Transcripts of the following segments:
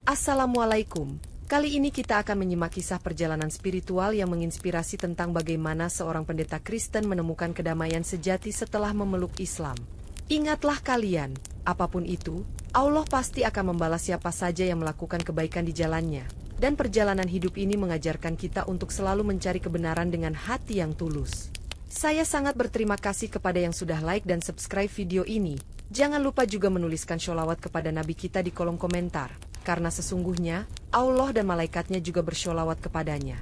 Assalamualaikum. Kali ini kita akan menyimak kisah perjalanan spiritual yang menginspirasi tentang bagaimana seorang pendeta Kristen menemukan kedamaian sejati setelah memeluk Islam. Ingatlah kalian, apapun itu, Allah pasti akan membalas siapa saja yang melakukan kebaikan di jalannya. Dan perjalanan hidup ini mengajarkan kita untuk selalu mencari kebenaran dengan hati yang tulus. Saya sangat berterima kasih kepada yang sudah like dan subscribe video ini. Jangan lupa juga menuliskan sholawat kepada Nabi kita di kolom komentar. Karena sesungguhnya, Allah dan malaikatnya juga bersholawat kepadanya.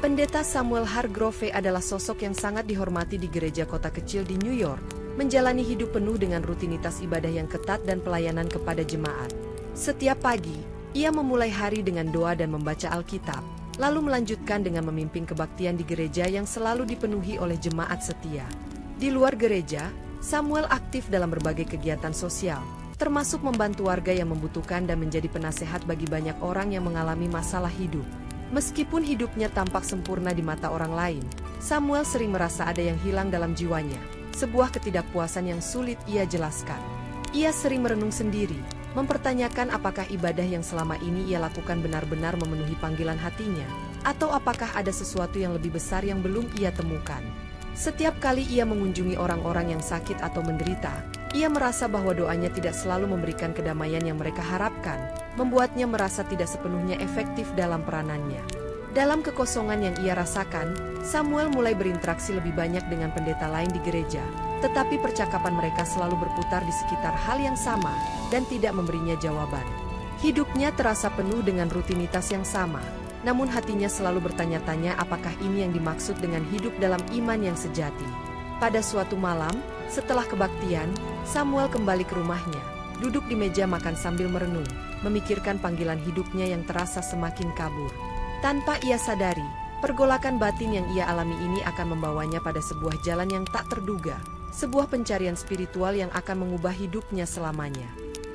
Pendeta Samuel Hargrove adalah sosok yang sangat dihormati di gereja kota kecil di New York, menjalani hidup penuh dengan rutinitas ibadah yang ketat dan pelayanan kepada jemaat. Setiap pagi, ia memulai hari dengan doa dan membaca Alkitab, lalu melanjutkan dengan memimpin kebaktian di gereja yang selalu dipenuhi oleh jemaat setia. Di luar gereja, Samuel aktif dalam berbagai kegiatan sosial, termasuk membantu warga yang membutuhkan dan menjadi penasehat bagi banyak orang yang mengalami masalah hidup. Meskipun hidupnya tampak sempurna di mata orang lain, Samuel sering merasa ada yang hilang dalam jiwanya, sebuah ketidakpuasan yang sulit ia jelaskan. Ia sering merenung sendiri, mempertanyakan apakah ibadah yang selama ini ia lakukan benar-benar memenuhi panggilan hatinya, atau apakah ada sesuatu yang lebih besar yang belum ia temukan. Setiap kali ia mengunjungi orang-orang yang sakit atau menderita, ia merasa bahwa doanya tidak selalu memberikan kedamaian yang mereka harapkan, membuatnya merasa tidak sepenuhnya efektif dalam peranannya. Dalam kekosongan yang ia rasakan, Samuel mulai berinteraksi lebih banyak dengan pendeta lain di gereja, tetapi percakapan mereka selalu berputar di sekitar hal yang sama dan tidak memberinya jawaban. Hidupnya terasa penuh dengan rutinitas yang sama, namun hatinya selalu bertanya-tanya apakah ini yang dimaksud dengan hidup dalam iman yang sejati. Pada suatu malam, setelah kebaktian, Samuel kembali ke rumahnya, duduk di meja makan sambil merenung, memikirkan panggilan hidupnya yang terasa semakin kabur. Tanpa ia sadari, pergolakan batin yang ia alami ini akan membawanya pada sebuah jalan yang tak terduga, sebuah pencarian spiritual yang akan mengubah hidupnya selamanya.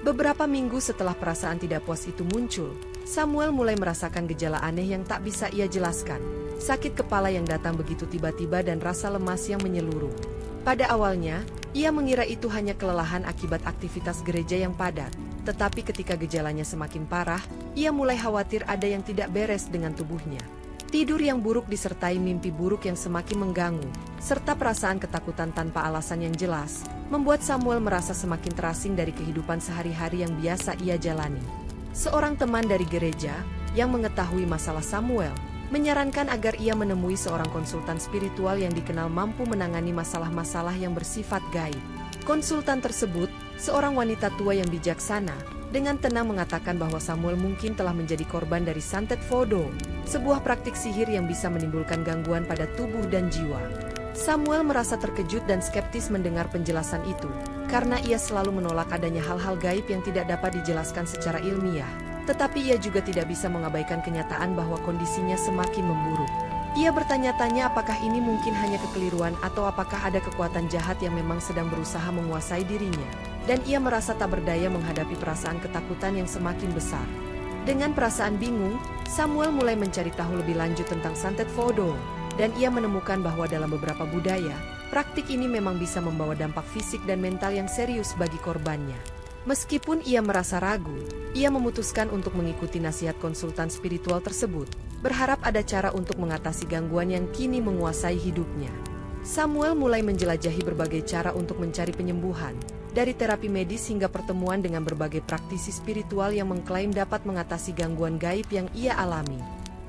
Beberapa minggu setelah perasaan tidak puas itu muncul, Samuel mulai merasakan gejala aneh yang tak bisa ia jelaskan. Sakit kepala yang datang begitu tiba-tiba dan rasa lemas yang menyeluruh. Pada awalnya, ia mengira itu hanya kelelahan akibat aktivitas gereja yang padat. Tetapi ketika gejalanya semakin parah, ia mulai khawatir ada yang tidak beres dengan tubuhnya. Tidur yang buruk disertai mimpi buruk yang semakin mengganggu, serta perasaan ketakutan tanpa alasan yang jelas, membuat Samuel merasa semakin terasing dari kehidupan sehari-hari yang biasa ia jalani. Seorang teman dari gereja, yang mengetahui masalah Samuel, menyarankan agar ia menemui seorang konsultan spiritual yang dikenal mampu menangani masalah-masalah yang bersifat gaib. Konsultan tersebut, seorang wanita tua yang bijaksana, dengan tenang mengatakan bahwa Samuel mungkin telah menjadi korban dari santet voodoo, sebuah praktik sihir yang bisa menimbulkan gangguan pada tubuh dan jiwa. Samuel merasa terkejut dan skeptis mendengar penjelasan itu, karena ia selalu menolak adanya hal-hal gaib yang tidak dapat dijelaskan secara ilmiah. Tetapi ia juga tidak bisa mengabaikan kenyataan bahwa kondisinya semakin memburuk. Ia bertanya-tanya apakah ini mungkin hanya kekeliruan atau apakah ada kekuatan jahat yang memang sedang berusaha menguasai dirinya. Dan ia merasa tak berdaya menghadapi perasaan ketakutan yang semakin besar. Dengan perasaan bingung, Samuel mulai mencari tahu lebih lanjut tentang santet voodoo. Dan ia menemukan bahwa dalam beberapa budaya, praktik ini memang bisa membawa dampak fisik dan mental yang serius bagi korbannya. Meskipun ia merasa ragu, ia memutuskan untuk mengikuti nasihat konsultan spiritual tersebut, berharap ada cara untuk mengatasi gangguan yang kini menguasai hidupnya. Samuel mulai menjelajahi berbagai cara untuk mencari penyembuhan, dari terapi medis hingga pertemuan dengan berbagai praktisi spiritual yang mengklaim dapat mengatasi gangguan gaib yang ia alami.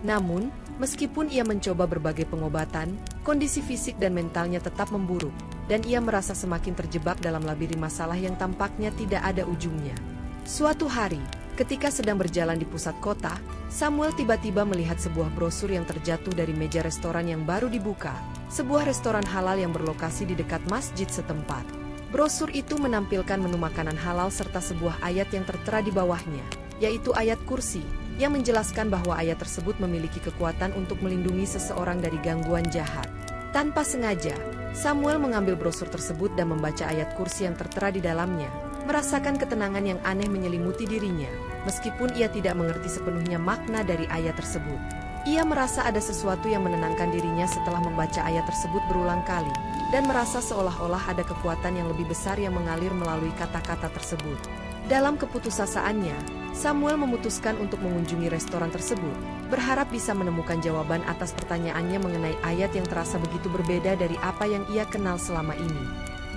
Namun, meskipun ia mencoba berbagai pengobatan, kondisi fisik dan mentalnya tetap memburuk, dan ia merasa semakin terjebak dalam labirin masalah yang tampaknya tidak ada ujungnya. Suatu hari, ketika sedang berjalan di pusat kota, Samuel tiba-tiba melihat sebuah brosur yang terjatuh dari meja restoran yang baru dibuka, sebuah restoran halal yang berlokasi di dekat masjid setempat. Brosur itu menampilkan menu makanan halal serta sebuah ayat yang tertera di bawahnya, yaitu ayat kursi, yang menjelaskan bahwa ayat tersebut memiliki kekuatan untuk melindungi seseorang dari gangguan jahat. Tanpa sengaja, Samuel mengambil brosur tersebut dan membaca ayat kursi yang tertera di dalamnya, merasakan ketenangan yang aneh menyelimuti dirinya, meskipun ia tidak mengerti sepenuhnya makna dari ayat tersebut. Ia merasa ada sesuatu yang menenangkan dirinya setelah membaca ayat tersebut berulang kali, dan merasa seolah-olah ada kekuatan yang lebih besar yang mengalir melalui kata-kata tersebut. Dalam keputusasaannya, Samuel memutuskan untuk mengunjungi restoran tersebut, berharap bisa menemukan jawaban atas pertanyaannya mengenai ayat yang terasa begitu berbeda dari apa yang ia kenal selama ini.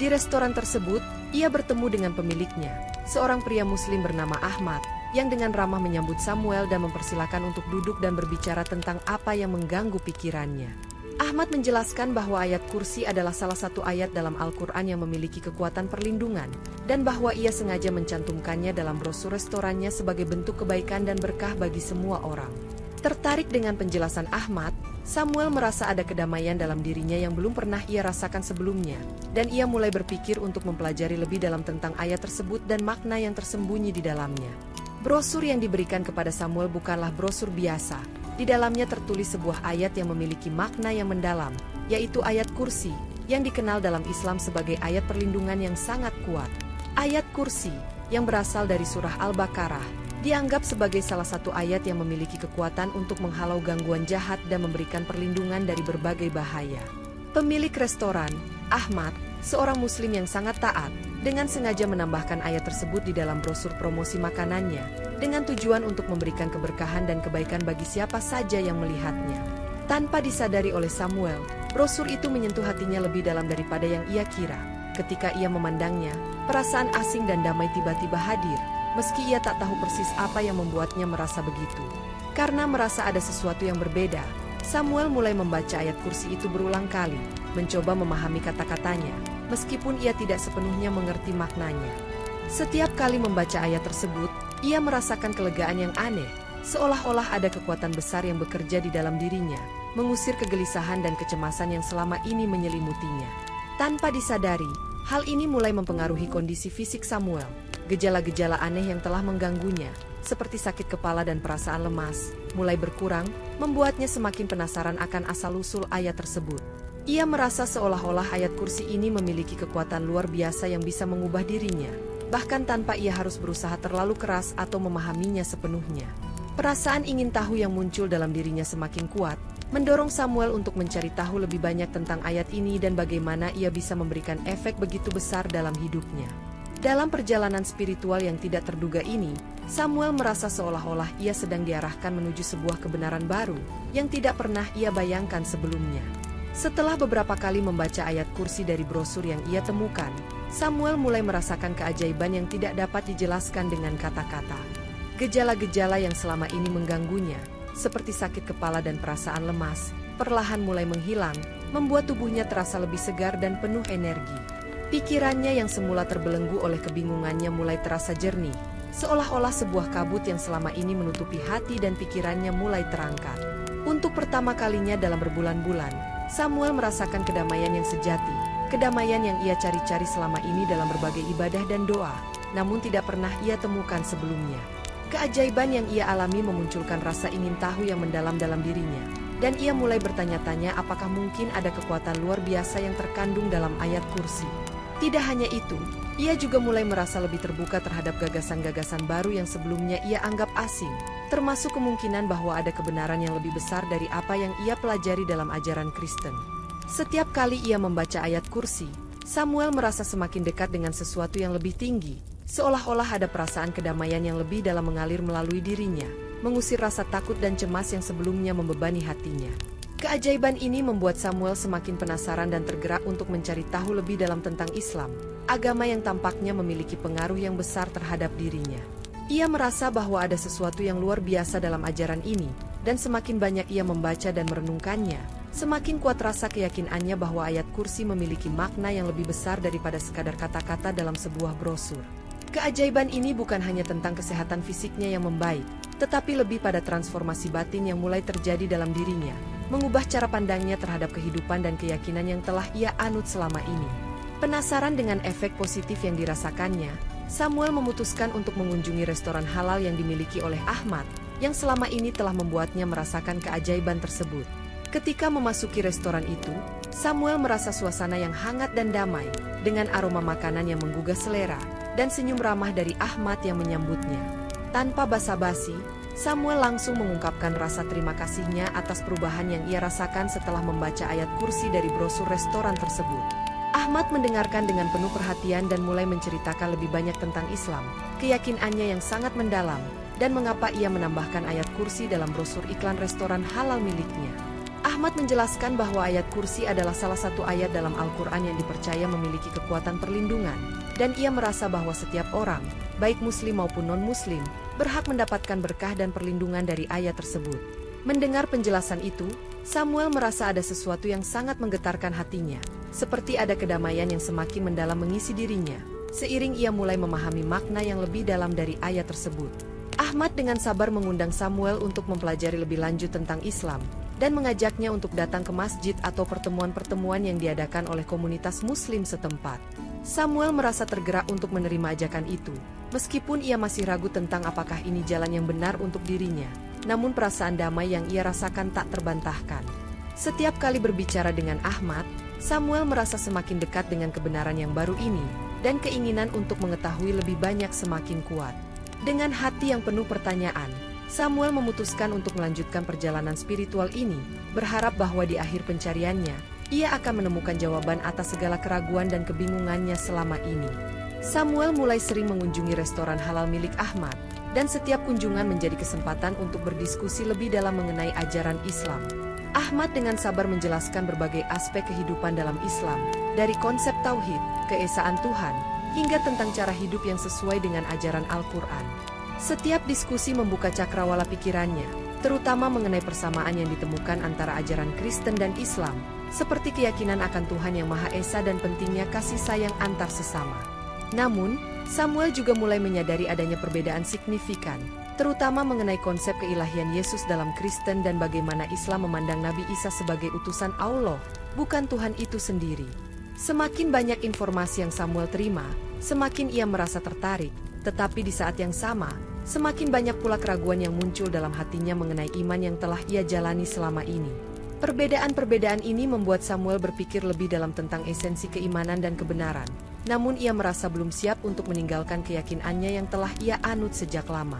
Di restoran tersebut, ia bertemu dengan pemiliknya, seorang pria Muslim bernama Ahmad, yang dengan ramah menyambut Samuel dan mempersilakan untuk duduk dan berbicara tentang apa yang mengganggu pikirannya. Ahmad menjelaskan bahwa ayat kursi adalah salah satu ayat dalam Al-Quran yang memiliki kekuatan perlindungan, dan bahwa ia sengaja mencantumkannya dalam brosur restorannya sebagai bentuk kebaikan dan berkah bagi semua orang. Tertarik dengan penjelasan Ahmad, Samuel merasa ada kedamaian dalam dirinya yang belum pernah ia rasakan sebelumnya, dan ia mulai berpikir untuk mempelajari lebih dalam tentang ayat tersebut dan makna yang tersembunyi di dalamnya. Brosur yang diberikan kepada Samuel bukanlah brosur biasa. Di dalamnya tertulis sebuah ayat yang memiliki makna yang mendalam, yaitu ayat kursi, yang dikenal dalam Islam sebagai ayat perlindungan yang sangat kuat. Ayat kursi, yang berasal dari surah Al-Baqarah, dianggap sebagai salah satu ayat yang memiliki kekuatan untuk menghalau gangguan jahat dan memberikan perlindungan dari berbagai bahaya. Pemilik restoran, Ahmad, seorang Muslim yang sangat taat, dengan sengaja menambahkan ayat tersebut di dalam brosur promosi makanannya, dengan tujuan untuk memberikan keberkahan dan kebaikan bagi siapa saja yang melihatnya. Tanpa disadari oleh Samuel, brosur itu menyentuh hatinya lebih dalam daripada yang ia kira. Ketika ia memandangnya, perasaan asing dan damai tiba-tiba hadir, meski ia tak tahu persis apa yang membuatnya merasa begitu. Karena merasa ada sesuatu yang berbeda, Samuel mulai membaca ayat kursi itu berulang kali, mencoba memahami kata-katanya, meskipun ia tidak sepenuhnya mengerti maknanya. Setiap kali membaca ayat tersebut, ia merasakan kelegaan yang aneh, seolah-olah ada kekuatan besar yang bekerja di dalam dirinya, mengusir kegelisahan dan kecemasan yang selama ini menyelimutinya. Tanpa disadari, hal ini mulai mempengaruhi kondisi fisik Samuel. Gejala-gejala aneh yang telah mengganggunya, seperti sakit kepala dan perasaan lemas, mulai berkurang, membuatnya semakin penasaran akan asal-usul ayat tersebut. Ia merasa seolah-olah ayat kursi ini memiliki kekuatan luar biasa yang bisa mengubah dirinya, bahkan tanpa ia harus berusaha terlalu keras atau memahaminya sepenuhnya. Perasaan ingin tahu yang muncul dalam dirinya semakin kuat, mendorong Samuel untuk mencari tahu lebih banyak tentang ayat ini dan bagaimana ia bisa memberikan efek begitu besar dalam hidupnya. Dalam perjalanan spiritual yang tidak terduga ini, Samuel merasa seolah-olah ia sedang diarahkan menuju sebuah kebenaran baru yang tidak pernah ia bayangkan sebelumnya. Setelah beberapa kali membaca ayat kursi dari brosur yang ia temukan, Samuel mulai merasakan keajaiban yang tidak dapat dijelaskan dengan kata-kata. Gejala-gejala yang selama ini mengganggunya, seperti sakit kepala dan perasaan lemas, perlahan mulai menghilang, membuat tubuhnya terasa lebih segar dan penuh energi. Pikirannya yang semula terbelenggu oleh kebingungannya mulai terasa jernih, seolah-olah sebuah kabut yang selama ini menutupi hati dan pikirannya mulai terangkat. Untuk pertama kalinya dalam berbulan-bulan, Samuel merasakan kedamaian yang sejati, kedamaian yang ia cari-cari selama ini dalam berbagai ibadah dan doa, namun tidak pernah ia temukan sebelumnya. Keajaiban yang ia alami memunculkan rasa ingin tahu yang mendalam dalam dirinya, dan ia mulai bertanya-tanya apakah mungkin ada kekuatan luar biasa yang terkandung dalam ayat kursi. Tidak hanya itu, ia juga mulai merasa lebih terbuka terhadap gagasan-gagasan baru yang sebelumnya ia anggap asing, termasuk kemungkinan bahwa ada kebenaran yang lebih besar dari apa yang ia pelajari dalam ajaran Kristen. Setiap kali ia membaca ayat kursi, Samuel merasa semakin dekat dengan sesuatu yang lebih tinggi, seolah-olah ada perasaan kedamaian yang lebih dalam mengalir melalui dirinya, mengusir rasa takut dan cemas yang sebelumnya membebani hatinya. Keajaiban ini membuat Samuel semakin penasaran dan tergerak untuk mencari tahu lebih dalam tentang Islam, agama yang tampaknya memiliki pengaruh yang besar terhadap dirinya. Ia merasa bahwa ada sesuatu yang luar biasa dalam ajaran ini, dan semakin banyak ia membaca dan merenungkannya, semakin kuat rasa keyakinannya bahwa ayat kursi memiliki makna yang lebih besar daripada sekadar kata-kata dalam sebuah brosur. Keajaiban ini bukan hanya tentang kesehatan fisiknya yang membaik, tetapi lebih pada transformasi batin yang mulai terjadi dalam dirinya, mengubah cara pandangnya terhadap kehidupan dan keyakinan yang telah ia anut selama ini. Penasaran dengan efek positif yang dirasakannya, Samuel memutuskan untuk mengunjungi restoran halal yang dimiliki oleh Ahmad, yang selama ini telah membuatnya merasakan keajaiban tersebut. Ketika memasuki restoran itu, Samuel merasa suasana yang hangat dan damai, dengan aroma makanan yang menggugah selera, dan senyum ramah dari Ahmad yang menyambutnya. Tanpa basa-basi, Samuel langsung mengungkapkan rasa terima kasihnya atas perubahan yang ia rasakan setelah membaca ayat kursi dari brosur restoran tersebut. Ahmad mendengarkan dengan penuh perhatian dan mulai menceritakan lebih banyak tentang Islam, keyakinannya yang sangat mendalam, dan mengapa ia menambahkan ayat kursi dalam brosur iklan restoran halal miliknya. Ahmad menjelaskan bahwa ayat kursi adalah salah satu ayat dalam Al-Quran yang dipercaya memiliki kekuatan perlindungan, dan ia merasa bahwa setiap orang, baik muslim maupun non-muslim, berhak mendapatkan berkah dan perlindungan dari ayat tersebut. Mendengar penjelasan itu, Samuel merasa ada sesuatu yang sangat menggetarkan hatinya, seperti ada kedamaian yang semakin mendalam mengisi dirinya, seiring ia mulai memahami makna yang lebih dalam dari ayat tersebut. Ahmad dengan sabar mengundang Samuel untuk mempelajari lebih lanjut tentang Islam, dan mengajaknya untuk datang ke masjid atau pertemuan-pertemuan yang diadakan oleh komunitas muslim setempat. Samuel merasa tergerak untuk menerima ajakan itu, meskipun ia masih ragu tentang apakah ini jalan yang benar untuk dirinya. Namun perasaan damai yang ia rasakan tak terbantahkan. Setiap kali berbicara dengan Ahmad, Samuel merasa semakin dekat dengan kebenaran yang baru ini, dan keinginan untuk mengetahui lebih banyak semakin kuat. Dengan hati yang penuh pertanyaan, Samuel memutuskan untuk melanjutkan perjalanan spiritual ini, berharap bahwa di akhir pencariannya, ia akan menemukan jawaban atas segala keraguan dan kebingungannya selama ini. Samuel mulai sering mengunjungi restoran halal milik Ahmad, dan setiap kunjungan menjadi kesempatan untuk berdiskusi lebih dalam mengenai ajaran Islam. Ahmad dengan sabar menjelaskan berbagai aspek kehidupan dalam Islam, dari konsep tauhid, keesaan Tuhan, hingga tentang cara hidup yang sesuai dengan ajaran Al-Quran. Setiap diskusi membuka cakrawala pikirannya, terutama mengenai persamaan yang ditemukan antara ajaran Kristen dan Islam, seperti keyakinan akan Tuhan yang Maha Esa dan pentingnya kasih sayang antar sesama. Namun, Samuel juga mulai menyadari adanya perbedaan signifikan, terutama mengenai konsep keilahian Yesus dalam Kristen dan bagaimana Islam memandang Nabi Isa sebagai utusan Allah, bukan Tuhan itu sendiri. Semakin banyak informasi yang Samuel terima, semakin ia merasa tertarik, tetapi di saat yang sama, semakin banyak pula keraguan yang muncul dalam hatinya mengenai iman yang telah ia jalani selama ini. Perbedaan-perbedaan ini membuat Samuel berpikir lebih dalam tentang esensi keimanan dan kebenaran. Namun ia merasa belum siap untuk meninggalkan keyakinannya yang telah ia anut sejak lama.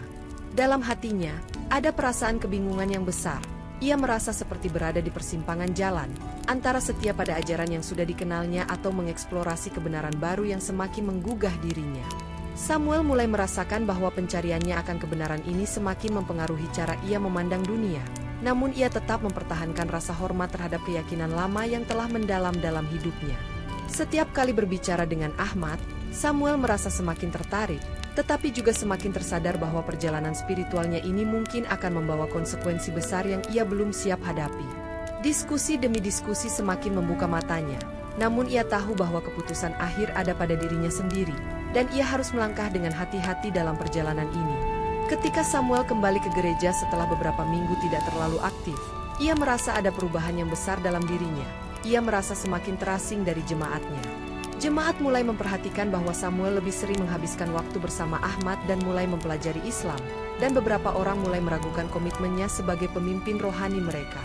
Dalam hatinya, ada perasaan kebingungan yang besar. Ia merasa seperti berada di persimpangan jalan, antara setia pada ajaran yang sudah dikenalnya atau mengeksplorasi kebenaran baru yang semakin menggugah dirinya. Samuel mulai merasakan bahwa pencariannya akan kebenaran ini semakin mempengaruhi cara ia memandang dunia. Namun ia tetap mempertahankan rasa hormat terhadap keyakinan lama yang telah mendalam dalam hidupnya. Setiap kali berbicara dengan Ahmad, Samuel merasa semakin tertarik, tetapi juga semakin tersadar bahwa perjalanan spiritualnya ini mungkin akan membawa konsekuensi besar yang ia belum siap hadapi. Diskusi demi diskusi semakin membuka matanya, namun ia tahu bahwa keputusan akhir ada pada dirinya sendiri, dan ia harus melangkah dengan hati-hati dalam perjalanan ini. Ketika Samuel kembali ke gereja setelah beberapa minggu tidak terlalu aktif, ia merasa ada perubahan yang besar dalam dirinya. Ia merasa semakin terasing dari jemaatnya. Jemaat mulai memperhatikan bahwa Samuel lebih sering menghabiskan waktu bersama Ahmad dan mulai mempelajari Islam, dan beberapa orang mulai meragukan komitmennya sebagai pemimpin rohani mereka.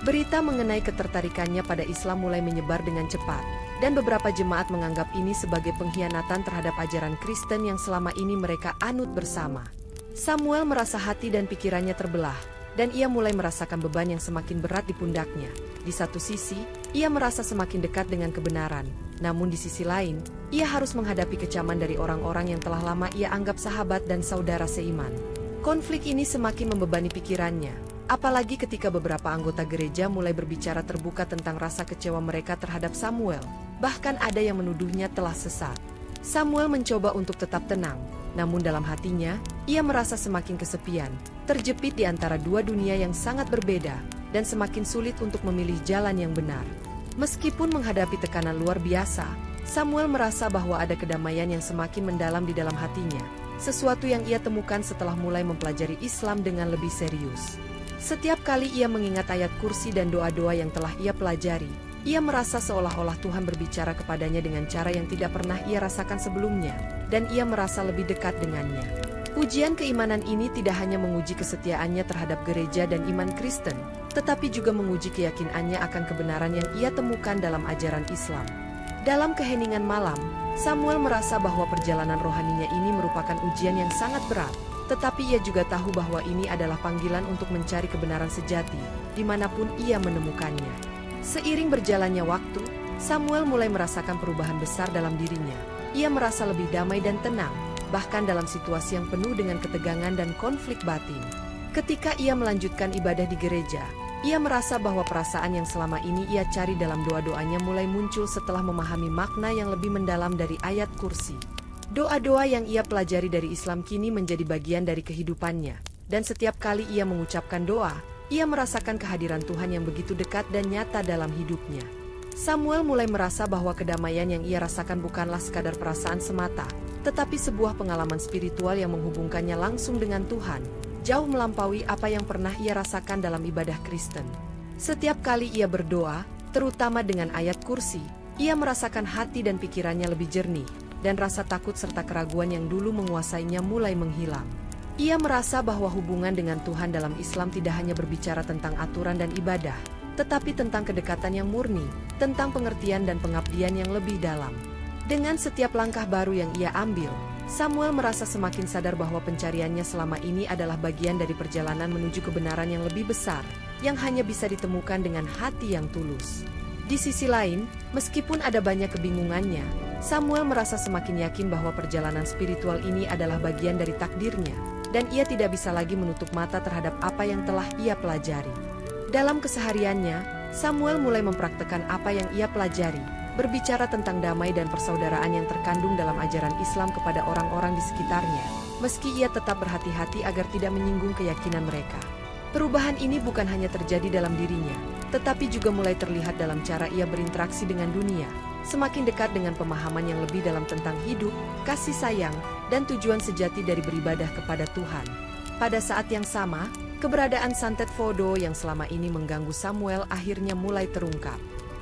Berita mengenai ketertarikannya pada Islam mulai menyebar dengan cepat, dan beberapa jemaat menganggap ini sebagai pengkhianatan terhadap ajaran Kristen yang selama ini mereka anut bersama. Samuel merasa hati dan pikirannya terbelah, dan ia mulai merasakan beban yang semakin berat di pundaknya. Di satu sisi, ia merasa semakin dekat dengan kebenaran, namun di sisi lain, ia harus menghadapi kecaman dari orang-orang yang telah lama ia anggap sahabat dan saudara seiman. Konflik ini semakin membebani pikirannya, apalagi ketika beberapa anggota gereja mulai berbicara terbuka tentang rasa kecewa mereka terhadap Samuel, bahkan ada yang menuduhnya telah sesat. Samuel mencoba untuk tetap tenang, namun dalam hatinya, ia merasa semakin kesepian, terjepit di antara dua dunia yang sangat berbeda, dan semakin sulit untuk memilih jalan yang benar. Meskipun menghadapi tekanan luar biasa, Samuel merasa bahwa ada kedamaian yang semakin mendalam di dalam hatinya, sesuatu yang ia temukan setelah mulai mempelajari Islam dengan lebih serius. Setiap kali ia mengingat ayat kursi dan doa-doa yang telah ia pelajari, ia merasa seolah-olah Tuhan berbicara kepadanya dengan cara yang tidak pernah ia rasakan sebelumnya, dan ia merasa lebih dekat dengannya. Ujian keimanan ini tidak hanya menguji kesetiaannya terhadap gereja dan iman Kristen, tetapi juga menguji keyakinannya akan kebenaran yang ia temukan dalam ajaran Islam. Dalam keheningan malam, Samuel merasa bahwa perjalanan rohaninya ini merupakan ujian yang sangat berat, tetapi ia juga tahu bahwa ini adalah panggilan untuk mencari kebenaran sejati, dimanapun ia menemukannya. Seiring berjalannya waktu, Samuel mulai merasakan perubahan besar dalam dirinya. Ia merasa lebih damai dan tenang, bahkan dalam situasi yang penuh dengan ketegangan dan konflik batin. Ketika ia melanjutkan ibadah di gereja, ia merasa bahwa perasaan yang selama ini ia cari dalam doa-doanya mulai muncul setelah memahami makna yang lebih mendalam dari ayat kursi. Doa-doa yang ia pelajari dari Islam kini menjadi bagian dari kehidupannya, dan setiap kali ia mengucapkan doa, ia merasakan kehadiran Tuhan yang begitu dekat dan nyata dalam hidupnya. Samuel mulai merasa bahwa kedamaian yang ia rasakan bukanlah sekadar perasaan semata, tetapi sebuah pengalaman spiritual yang menghubungkannya langsung dengan Tuhan, jauh melampaui apa yang pernah ia rasakan dalam ibadah Kristen. Setiap kali ia berdoa, terutama dengan ayat kursi, ia merasakan hati dan pikirannya lebih jernih, dan rasa takut serta keraguan yang dulu menguasainya mulai menghilang. Ia merasa bahwa hubungan dengan Tuhan dalam Islam tidak hanya berbicara tentang aturan dan ibadah, tetapi tentang kedekatan yang murni, tentang pengertian dan pengabdian yang lebih dalam. Dengan setiap langkah baru yang ia ambil, Samuel merasa semakin sadar bahwa pencariannya selama ini adalah bagian dari perjalanan menuju kebenaran yang lebih besar, yang hanya bisa ditemukan dengan hati yang tulus. Di sisi lain, meskipun ada banyak kebingungannya, Samuel merasa semakin yakin bahwa perjalanan spiritual ini adalah bagian dari takdirnya, dan ia tidak bisa lagi menutup mata terhadap apa yang telah ia pelajari. Dalam kesehariannya, Samuel mulai mempraktekkan apa yang ia pelajari, berbicara tentang damai dan persaudaraan yang terkandung dalam ajaran Islam kepada orang-orang di sekitarnya, meski ia tetap berhati-hati agar tidak menyinggung keyakinan mereka. Perubahan ini bukan hanya terjadi dalam dirinya, tetapi juga mulai terlihat dalam cara ia berinteraksi dengan dunia, semakin dekat dengan pemahaman yang lebih dalam tentang hidup, kasih sayang, dan tujuan sejati dari beribadah kepada Tuhan. Pada saat yang sama, keberadaan santet voodoo yang selama ini mengganggu Samuel akhirnya mulai terungkap.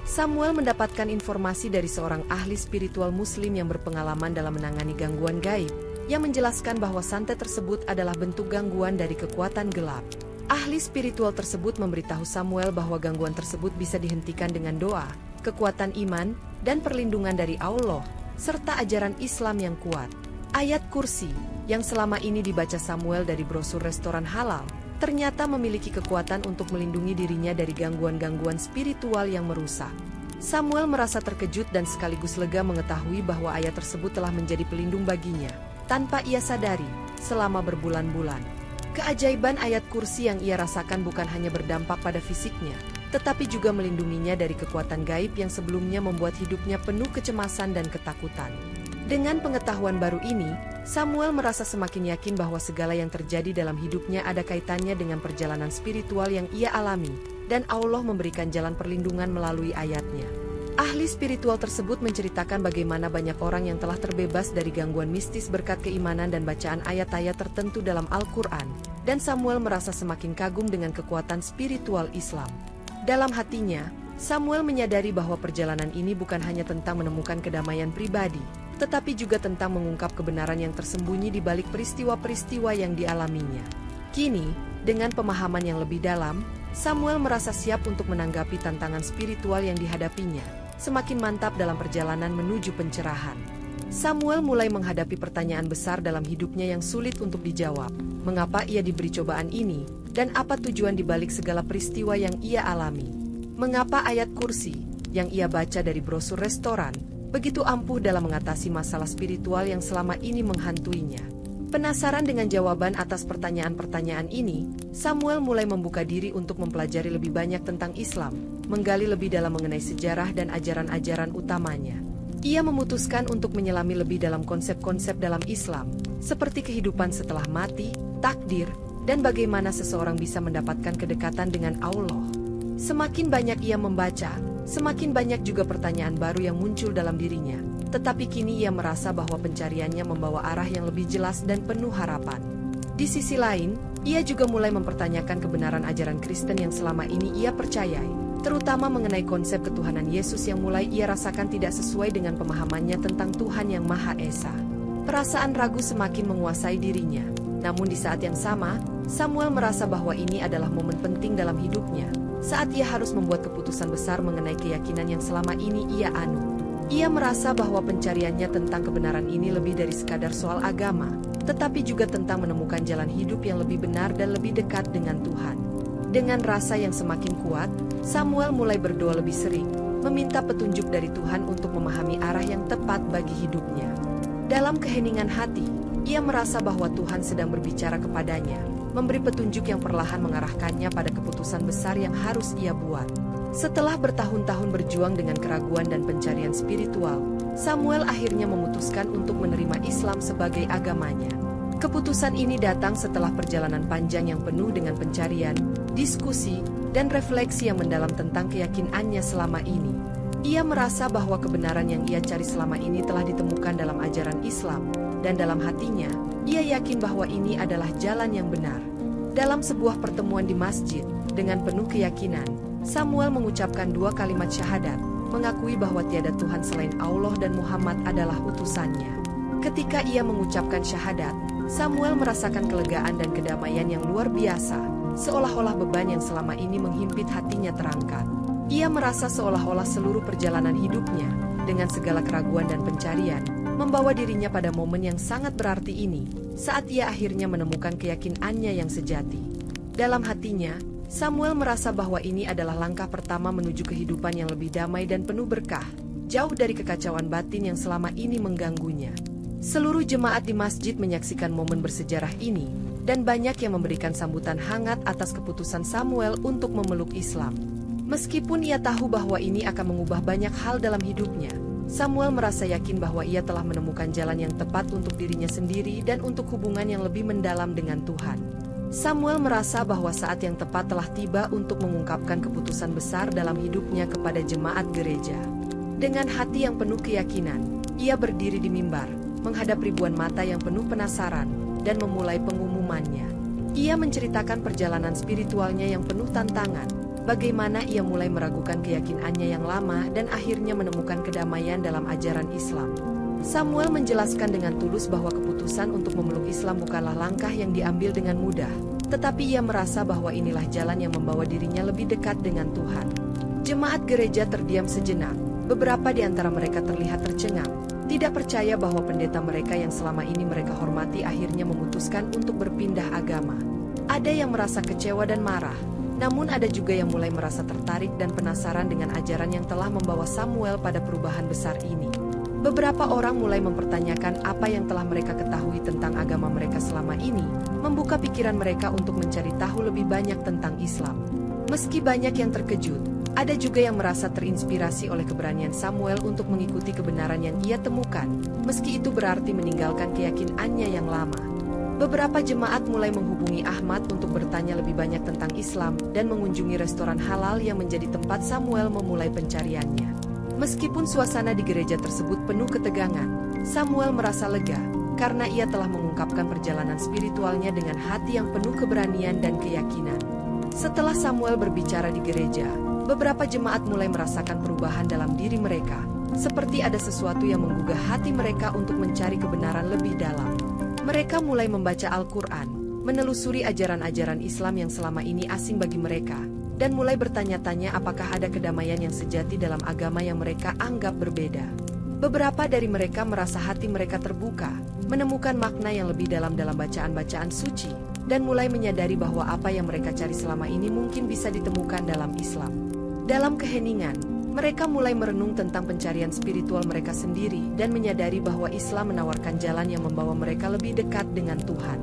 Samuel mendapatkan informasi dari seorang ahli spiritual Muslim yang berpengalaman dalam menangani gangguan gaib, yang menjelaskan bahwa santet tersebut adalah bentuk gangguan dari kekuatan gelap. Ahli spiritual tersebut memberitahu Samuel bahwa gangguan tersebut bisa dihentikan dengan doa, kekuatan iman, dan perlindungan dari Allah, serta ajaran Islam yang kuat. Ayat kursi, yang selama ini dibaca Samuel dari brosur restoran halal, ternyata memiliki kekuatan untuk melindungi dirinya dari gangguan-gangguan spiritual yang merusak. Samuel merasa terkejut dan sekaligus lega mengetahui bahwa ayat tersebut telah menjadi pelindung baginya, tanpa ia sadari, selama berbulan-bulan. Keajaiban ayat kursi yang ia rasakan bukan hanya berdampak pada fisiknya, tetapi juga melindunginya dari kekuatan gaib yang sebelumnya membuat hidupnya penuh kecemasan dan ketakutan. Dengan pengetahuan baru ini, Samuel merasa semakin yakin bahwa segala yang terjadi dalam hidupnya ada kaitannya dengan perjalanan spiritual yang ia alami, dan Allah memberikan jalan perlindungan melalui ayatnya. Ahli spiritual tersebut menceritakan bagaimana banyak orang yang telah terbebas dari gangguan mistis berkat keimanan dan bacaan ayat-ayat tertentu dalam Al-Quran, dan Samuel merasa semakin kagum dengan kekuatan spiritual Islam. Dalam hatinya, Samuel menyadari bahwa perjalanan ini bukan hanya tentang menemukan kedamaian pribadi, tetapi juga tentang mengungkap kebenaran yang tersembunyi di balik peristiwa-peristiwa yang dialaminya. Kini, dengan pemahaman yang lebih dalam, Samuel merasa siap untuk menanggapi tantangan spiritual yang dihadapinya, semakin mantap dalam perjalanan menuju pencerahan. Samuel mulai menghadapi pertanyaan besar dalam hidupnya yang sulit untuk dijawab. Mengapa ia diberi cobaan ini, dan apa tujuan dibalik segala peristiwa yang ia alami? Mengapa ayat kursi, yang ia baca dari brosur restoran, begitu ampuh dalam mengatasi masalah spiritual yang selama ini menghantuinya? Penasaran dengan jawaban atas pertanyaan-pertanyaan ini, Samuel mulai membuka diri untuk mempelajari lebih banyak tentang Islam, menggali lebih dalam mengenai sejarah dan ajaran-ajaran utamanya. Ia memutuskan untuk menyelami lebih dalam konsep-konsep dalam Islam, seperti kehidupan setelah mati, takdir, dan bagaimana seseorang bisa mendapatkan kedekatan dengan Allah. Semakin banyak ia membaca, semakin banyak juga pertanyaan baru yang muncul dalam dirinya. Tetapi kini ia merasa bahwa pencariannya membawa arah yang lebih jelas dan penuh harapan. Di sisi lain, ia juga mulai mempertanyakan kebenaran ajaran Kristen yang selama ini ia percayai, terutama mengenai konsep ketuhanan Yesus yang mulai ia rasakan tidak sesuai dengan pemahamannya tentang Tuhan yang Maha Esa. Perasaan ragu semakin menguasai dirinya. Namun di saat yang sama, Samuel merasa bahwa ini adalah momen penting dalam hidupnya, saat ia harus membuat keputusan besar mengenai keyakinan yang selama ini ia anut. Ia merasa bahwa pencariannya tentang kebenaran ini lebih dari sekadar soal agama, tetapi juga tentang menemukan jalan hidup yang lebih benar dan lebih dekat dengan Tuhan. Dengan rasa yang semakin kuat, Samuel mulai berdoa lebih sering, meminta petunjuk dari Tuhan untuk memahami arah yang tepat bagi hidupnya. Dalam keheningan hati, ia merasa bahwa Tuhan sedang berbicara kepadanya, memberi petunjuk yang perlahan mengarahkannya pada keputusan besar yang harus ia buat. Setelah bertahun-tahun berjuang dengan keraguan dan pencarian spiritual, Samuel akhirnya memutuskan untuk menerima Islam sebagai agamanya. Keputusan ini datang setelah perjalanan panjang yang penuh dengan pencarian, diskusi, dan refleksi yang mendalam tentang keyakinannya selama ini. Ia merasa bahwa kebenaran yang ia cari selama ini telah ditemukan dalam ajaran Islam, dan dalam hatinya, ia yakin bahwa ini adalah jalan yang benar. Dalam sebuah pertemuan di masjid, dengan penuh keyakinan, Samuel mengucapkan 2 kalimat syahadat, mengakui bahwa tiada Tuhan selain Allah dan Muhammad adalah utusannya. Ketika ia mengucapkan syahadat, Samuel merasakan kelegaan dan kedamaian yang luar biasa, seolah-olah beban yang selama ini menghimpit hatinya terangkat. Ia merasa seolah-olah seluruh perjalanan hidupnya, dengan segala keraguan dan pencarian, membawa dirinya pada momen yang sangat berarti ini, saat ia akhirnya menemukan keyakinannya yang sejati. Dalam hatinya, Samuel merasa bahwa ini adalah langkah pertama menuju kehidupan yang lebih damai dan penuh berkah, jauh dari kekacauan batin yang selama ini mengganggunya. Seluruh jemaat di masjid menyaksikan momen bersejarah ini, dan banyak yang memberikan sambutan hangat atas keputusan Samuel untuk memeluk Islam. Meskipun ia tahu bahwa ini akan mengubah banyak hal dalam hidupnya, Samuel merasa yakin bahwa ia telah menemukan jalan yang tepat untuk dirinya sendiri dan untuk hubungan yang lebih mendalam dengan Tuhan. Samuel merasa bahwa saat yang tepat telah tiba untuk mengungkapkan keputusan besar dalam hidupnya kepada jemaat gereja. Dengan hati yang penuh keyakinan, ia berdiri di mimbar, menghadap ribuan mata yang penuh penasaran, dan memulai pengumumannya. Ia menceritakan perjalanan spiritualnya yang penuh tantangan, bagaimana ia mulai meragukan keyakinannya yang lama dan akhirnya menemukan kedamaian dalam ajaran Islam. Samuel menjelaskan dengan tulus bahwa keputusan untuk memeluk Islam bukanlah langkah yang diambil dengan mudah, tetapi ia merasa bahwa inilah jalan yang membawa dirinya lebih dekat dengan Tuhan. Jemaat gereja terdiam sejenak, beberapa di antara mereka terlihat tercengang, tidak percaya bahwa pendeta mereka yang selama ini mereka hormati akhirnya memutuskan untuk berpindah agama. Ada yang merasa kecewa dan marah, namun ada juga yang mulai merasa tertarik dan penasaran dengan ajaran yang telah membawa Samuel pada perubahan besar ini. Beberapa orang mulai mempertanyakan apa yang telah mereka ketahui tentang agama mereka selama ini, membuka pikiran mereka untuk mencari tahu lebih banyak tentang Islam. Meski banyak yang terkejut, ada juga yang merasa terinspirasi oleh keberanian Samuel untuk mengikuti kebenaran yang ia temukan, meski itu berarti meninggalkan keyakinannya yang lama. Beberapa jemaat mulai menghubungi Ahmad untuk bertanya lebih banyak tentang Islam dan mengunjungi restoran halal yang menjadi tempat Samuel memulai pencariannya. Meskipun suasana di gereja tersebut penuh ketegangan, Samuel merasa lega karena ia telah mengungkapkan perjalanan spiritualnya dengan hati yang penuh keberanian dan keyakinan. Setelah Samuel berbicara di gereja, beberapa jemaat mulai merasakan perubahan dalam diri mereka, seperti ada sesuatu yang menggugah hati mereka untuk mencari kebenaran lebih dalam. Mereka mulai membaca Al-Quran, menelusuri ajaran-ajaran Islam yang selama ini asing bagi mereka, dan mulai bertanya-tanya apakah ada kedamaian yang sejati dalam agama yang mereka anggap berbeda. Beberapa dari mereka merasa hati mereka terbuka, menemukan makna yang lebih dalam bacaan-bacaan suci, dan mulai menyadari bahwa apa yang mereka cari selama ini mungkin bisa ditemukan dalam Islam. Dalam keheningan, mereka mulai merenung tentang pencarian spiritual mereka sendiri dan menyadari bahwa Islam menawarkan jalan yang membawa mereka lebih dekat dengan Tuhan.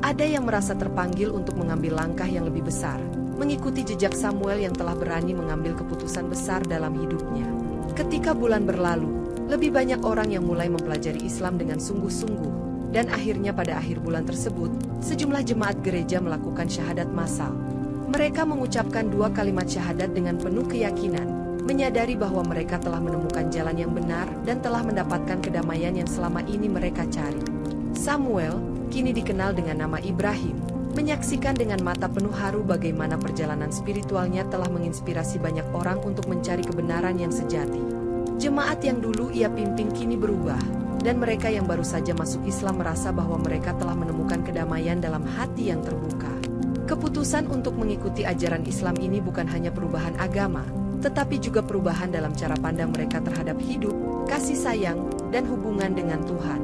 Ada yang merasa terpanggil untuk mengambil langkah yang lebih besar, mengikuti jejak Samuel yang telah berani mengambil keputusan besar dalam hidupnya. Ketika bulan berlalu, lebih banyak orang yang mulai mempelajari Islam dengan sungguh-sungguh, dan akhirnya pada akhir bulan tersebut, sejumlah jemaat gereja melakukan syahadat massal. Mereka mengucapkan 2 kalimat syahadat dengan penuh keyakinan, menyadari bahwa mereka telah menemukan jalan yang benar dan telah mendapatkan kedamaian yang selama ini mereka cari. Samuel, kini dikenal dengan nama Ibrahim, menyaksikan dengan mata penuh haru bagaimana perjalanan spiritualnya telah menginspirasi banyak orang untuk mencari kebenaran yang sejati. Jemaat yang dulu ia pimpin kini berubah, dan mereka yang baru saja masuk Islam merasa bahwa mereka telah menemukan kedamaian dalam hati yang terbuka. Keputusan untuk mengikuti ajaran Islam ini bukan hanya perubahan agama, tetapi juga perubahan dalam cara pandang mereka terhadap hidup, kasih sayang, dan hubungan dengan Tuhan.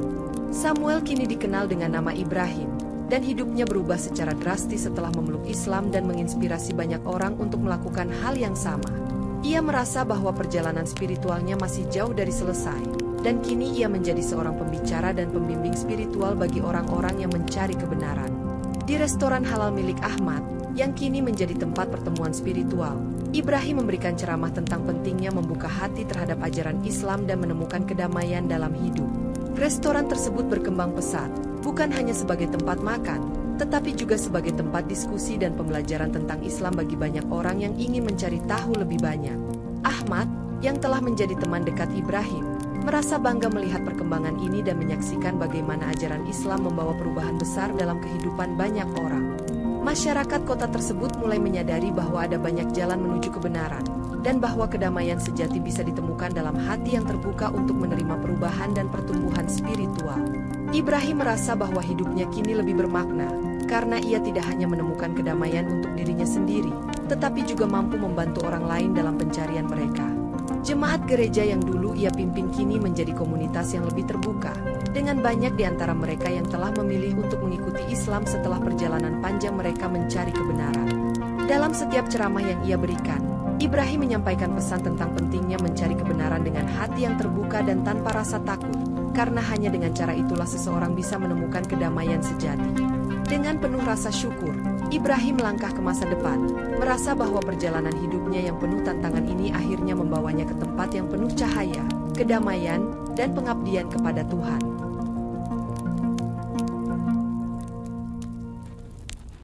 Samuel kini dikenal dengan nama Ibrahim, dan hidupnya berubah secara drastis setelah memeluk Islam dan menginspirasi banyak orang untuk melakukan hal yang sama. Ia merasa bahwa perjalanan spiritualnya masih jauh dari selesai, dan kini ia menjadi seorang pembicara dan pembimbing spiritual bagi orang-orang yang mencari kebenaran. Di restoran halal milik Ahmad, yang kini menjadi tempat pertemuan spiritual, Ibrahim memberikan ceramah tentang pentingnya membuka hati terhadap ajaran Islam dan menemukan kedamaian dalam hidup. Restoran tersebut berkembang pesat, bukan hanya sebagai tempat makan, tetapi juga sebagai tempat diskusi dan pembelajaran tentang Islam bagi banyak orang yang ingin mencari tahu lebih banyak. Ahmad, yang telah menjadi teman dekat Ibrahim, merasa bangga melihat perkembangan ini dan menyaksikan bagaimana ajaran Islam membawa perubahan besar dalam kehidupan banyak orang. Masyarakat kota tersebut mulai menyadari bahwa ada banyak jalan menuju kebenaran, dan bahwa kedamaian sejati bisa ditemukan dalam hati yang terbuka untuk menerima perubahan dan pertumbuhan spiritual. Ibrahim merasa bahwa hidupnya kini lebih bermakna, karena ia tidak hanya menemukan kedamaian untuk dirinya sendiri, tetapi juga mampu membantu orang lain dalam pencarian mereka. Jemaat gereja yang dulu ia pimpin kini menjadi komunitas yang lebih terbuka, dengan banyak di antara mereka yang telah memilih untuk mengikuti Islam setelah perjalanan panjang mereka mencari kebenaran. Dalam setiap ceramah yang ia berikan, Ibrahim menyampaikan pesan tentang pentingnya mencari kebenaran dengan hati yang terbuka dan tanpa rasa takut, karena hanya dengan cara itulah seseorang bisa menemukan kedamaian sejati. Dengan penuh rasa syukur, Ibrahim melangkah ke masa depan, merasa bahwa perjalanan hidupnya yang penuh tantangan ini akhirnya membawanya ke tempat yang penuh cahaya, kedamaian, dan pengabdian kepada Tuhan.